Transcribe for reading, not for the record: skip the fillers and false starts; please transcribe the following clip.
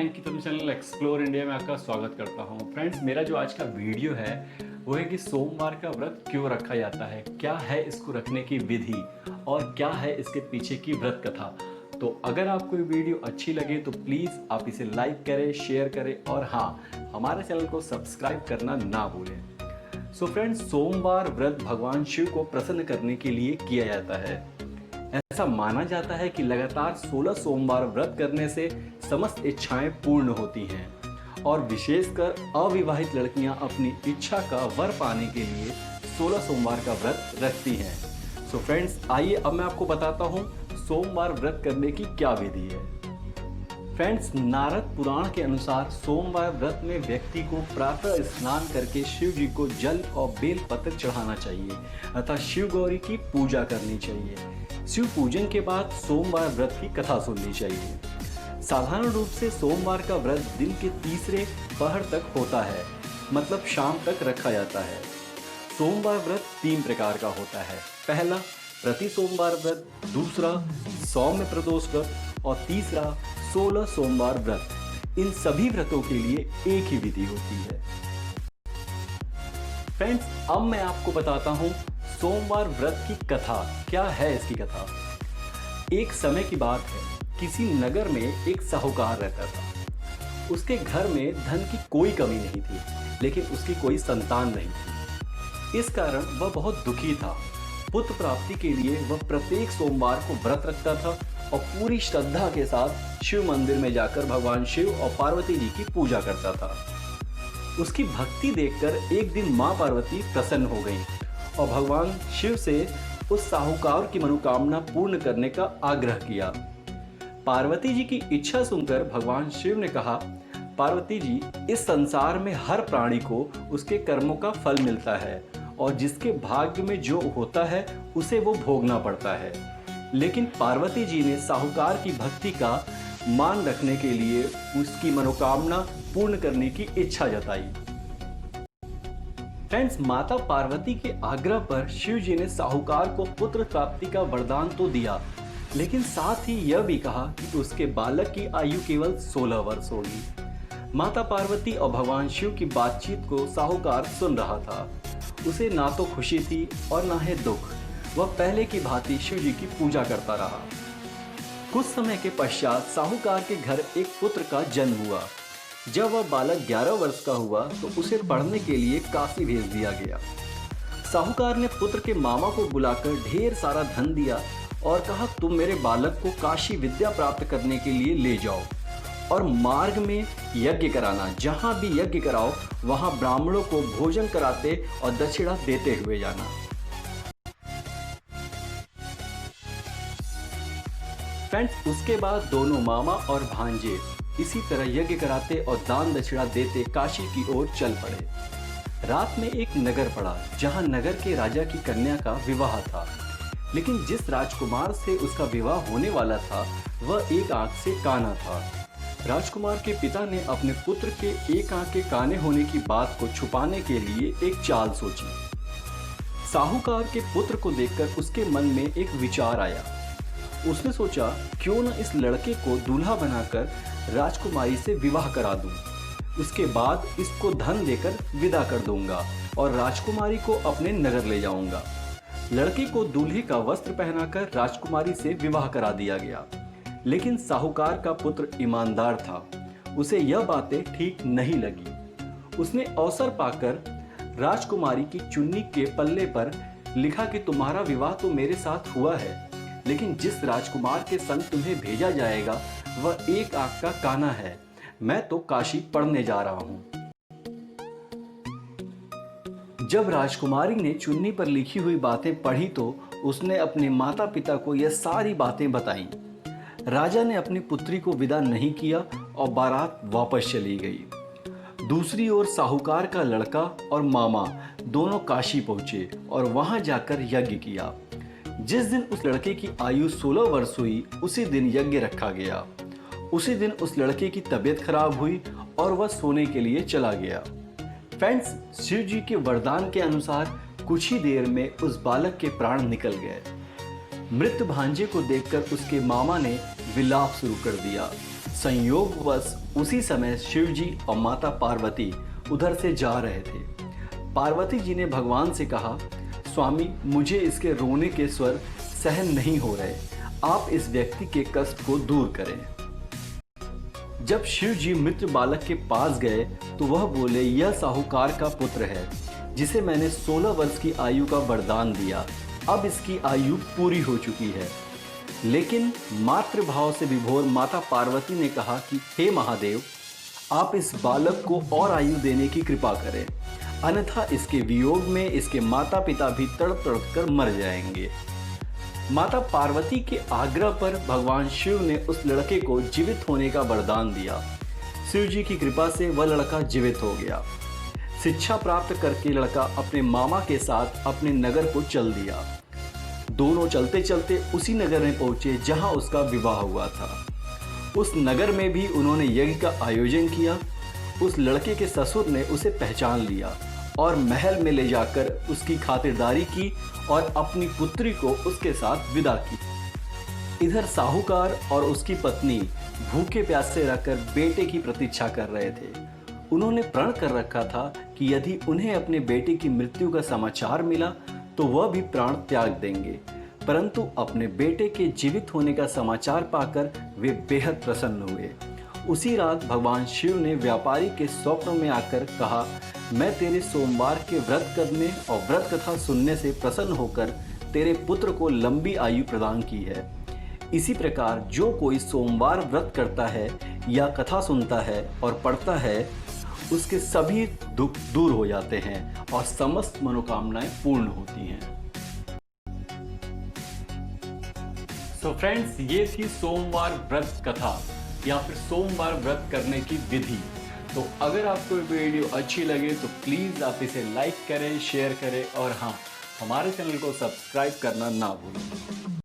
इनकी तरफ channel explore India में आपका स्वागत करता हूं। फ्रेंड्स, मेरा जो आज का वीडियो है वो है कि सोमवार का व्रत क्यों रखा जाता है, क्या है इसको रखने की विधि और क्या है इसके पीछे की व्रत कथा। तो अगर आपको ये वीडियो अच्छी लगे तो प्लीज़ आप इसे लाइक करें, शेयर करें और हाँ, हमारे चैनल को सब्सक्राइब करना ना भूलें। सो फ्रेंड्स, सोमवार व्रत भगवान शिव को प्रसन्न करने के लिए किया जाता है। ऐसा माना जाता है कि लगातार 16 सोमवार व्रत करने से समस्त इच्छाएं पूर्ण होती हैं और विशेषकर अविवाहित लड़कियां अपनी इच्छा का वर पाने के लिए 16 सोमवार का व्रत रखती हैं। सो फ्रेंड्स, आइए अब मैं आपको बताता हूं सोमवार व्रत करने की क्या विधि है। फ्रेंड्स, नारद पुराण के अनुसार सोमवार व्रत में व्यक्ति को प्रातः स्नान करके शिव जी को जल और बेल पत्र चढ़ाना चाहिए अर्थात शिव गौरी की पूजा करनी चाहिए। शिव पूजन के बाद सोमवार व्रत की कथा सुननी चाहिए। साधारण रूप से सोमवार का व्रत दिन के तीसरे पहर तक होता है, मतलब शाम तक रखा जाता है। सोमवार व्रत 3 प्रकार का होता है। पहला प्रति सोमवार व्रत, दूसरा सौम्य प्रदोष व्रत और तीसरा 16 सोमवार व्रत। इन सभी व्रतों के लिए एक ही विधि होती है। फ्रेंड्स, अब मैं आपको बताता हूँ सोमवार व्रत की कथा। क्या है इसकी कथा? एक समय की बात है, किसी नगर में एक साहूकार रहता था। उसके घर में धन की कोई कमी नहीं थी, लेकिन उसकी कोई संतान नहीं थी। इस कारण वह बहुत दुखी था। पुत्र प्राप्ति के लिए वह प्रत्येक सोमवार को व्रत रखता था और पूरी श्रद्धा के साथ शिव मंदिर में जाकर भगवान शिव और पार्वती जी की पूजा करता था। उसकी भक्ति देखकर एक दिन माँ पार्वती प्रसन्न हो गईं और भगवान शिव से उस साहूकार की मनोकामना पूर्ण करने का आग्रह किया। पार्वती जी की इच्छा सुनकर भगवान शिव ने कहा, पार्वती जी, इस संसार में हर प्राणी को उसके कर्मों का फल मिलता है और जिसके भाग्य में जो होता है उसे वो भोगना पड़ता है। लेकिन पार्वती जी ने साहूकार की भक्ति का मान रखने के लिए उसकी मनोकामना पूर्ण करने की इच्छा जताई। फ्रेंड्स, माता पार्वती के आग्रह पर शिव जी ने साहूकार को पुत्र प्राप्ति का वरदान तो दिया, लेकिन साथ ही यह भी कहा कि उसके बालक की आयु केवल 16 वर्ष होगी। माता पार्वती और भगवान शिव की बातचीत को साहूकार सुन रहा था। उसे ना तो खुशी थी और ना ही दुख। वह पहले की भांति शिव जी की पूजा करता रहा। कुछ समय के पश्चात साहूकार के घर एक पुत्र का जन्म हुआ। जब वह बालक 11 वर्ष का हुआ तो उसे पढ़ने के लिए काशी भेज दिया गया। साहूकार ने पुत्र के मामा को बुलाकर ढेर सारा धन दिया और कहा, तुम मेरे बालक को काशी विद्या प्राप्त करने के लिए ले जाओ और मार्ग में यज्ञ कराना। जहाँ भी यज्ञ कराओ वहाँ ब्राह्मणों को भोजन कराते और दक्षिणा देते हुए जाना। फ्रेंड्स, उसके बाद दोनों मामा और भांजे इसी तरह यज्ञ कराते और दान दक्षिणा देते काशी की ओर चल पड़े। रात में एक नगर पड़ा जहां नगर के राजा की कन्या का विवाह था, लेकिन जिस राजकुमार से उसका विवाह होने वाला था वह एक आंख से काना था। राजकुमार के पिता ने अपने पुत्र के एक आंख के काने होने की बात को छुपाने के लिए एक चाल सोची। साहूकार के पुत्र को देखकर उसके मन में एक विचार आया। उसने सोचा, क्यों न इस लड़के को दूल्हा बनाकर राजकुमारी से विवाह करा दूं। उसके बाद इसको धन देकर विदा कर दूंगा और राजकुमारी को अपने नगर ले जाऊंगा। लड़के को दूल्हे का वस्त्र पहनाकर राजकुमारी से विवाह करा दिया गया। लेकिन साहूकार का पुत्र ईमानदार था। उसे यह बातें ठीक नहीं लगी। उसने अवसर पाकर राजकुमारी की चुन्नी के पल्ले पर लिखा कि तुम्हारा विवाह तो मेरे साथ हुआ है, लेकिन जिस राजकुमार के संग तुम्हें भेजा जाएगा वह एक आंख का काना है। मैं तो काशी पढ़ने जा रहा हूं। जब राजकुमारी ने चुन्नी पर लिखी हुई बातें पढ़ी तो उसने अपने माता पिता को यह सारी बातें बताईं। राजा ने अपनी पुत्री को विदा नहीं किया और बारात वापस चली गई। दूसरी ओर साहूकार का लड़का और मामा दोनों काशी पहुंचे और वहां जाकर यज्ञ किया। जिस दिन उस लड़के की आयु 16 वर्ष हुई उसी दिन यज्ञ रखा गया। उसी दिन उस लड़के की तबीयत खराब हुई और वह सोने के लिए चला गया। फ्रेंड्स, शिव जी के वरदान के अनुसार कुछ ही देर में उस बालक के प्राण निकल गए। मृत भांजे को देखकर उसके मामा ने विलाप शुरू कर दिया। संयोगवश उसी समय शिव जी और माता पार्वती उधर से जा रहे थे। पार्वती जी ने भगवान से कहा, स्वामी, मुझे इसके रोने के स्वर सहन नहीं हो रहे, आप इस व्यक्ति के कष्ट को दूर करें। जब शिव जी मृत बालक के पास गए तो वह बोले, यह साहूकार का पुत्र है जिसे मैंने 16 वर्ष की आयु का वरदान दिया। अब इसकी आयु पूरी हो चुकी है। लेकिन मातृभाव से विभोर माता पार्वती ने कहा कि हे महादेव, आप इस बालक को और आयु देने की कृपा करें, अन्यथा इसके वियोग में इसके माता पिता भी तड़प तड़प कर मर जाएंगे। माता पार्वती के आग्रह पर भगवान शिव ने उस लड़के को जीवित होने का वरदान दिया। शिव जी की कृपा से वह लड़का जीवित हो गया। शिक्षा प्राप्त करके लड़का अपने मामा के साथ अपने नगर को चल दिया। दोनों चलते चलते उसी नगर में पहुंचे जहां उसका विवाह हुआ था। उस नगर में भी उन्होंने यज्ञ का आयोजन किया। उस लड़के के ससुर ने उसे पहचान लिया और महल में ले जाकर उसकी खातिरदारी की और अपनी पुत्री को उसके साथ विदा की। इधर साहूकार और उसकी पत्नी भूखे प्यासे रहकर बेटे की प्रतीक्षा कर रहे थे। उन्होंने प्रण कर रखा था कि यदि उन्हें अपने बेटे की मृत्यु का समाचार मिला तो वह भी प्राण त्याग देंगे, परंतु अपने बेटे के जीवित होने का समाचार पाकर वे बेहद प्रसन्न हुए। उसी रात भगवान शिव ने व्यापारी के स्वप्न में आकर कहा, मैं तेरे सोमवार के व्रत करने और व्रत कथा सुनने से प्रसन्न होकर तेरे पुत्र को लंबी आयु प्रदान की है। इसी प्रकार जो कोई सोमवार व्रत करता है या कथा सुनता है और पढ़ता है, उसके सभी दुख दूर हो जाते हैं और समस्त मनोकामनाएं पूर्ण होती हैं। सो फ्रेंड्स, ये थी सोमवार व्रत कथा या फिर सोमवार व्रत करने की विधि। तो अगर आपको ये वीडियो अच्छी लगे तो प्लीज़ आप इसे लाइक करें, शेयर करें और हाँ, हमारे चैनल को सब्सक्राइब करना ना भूलें।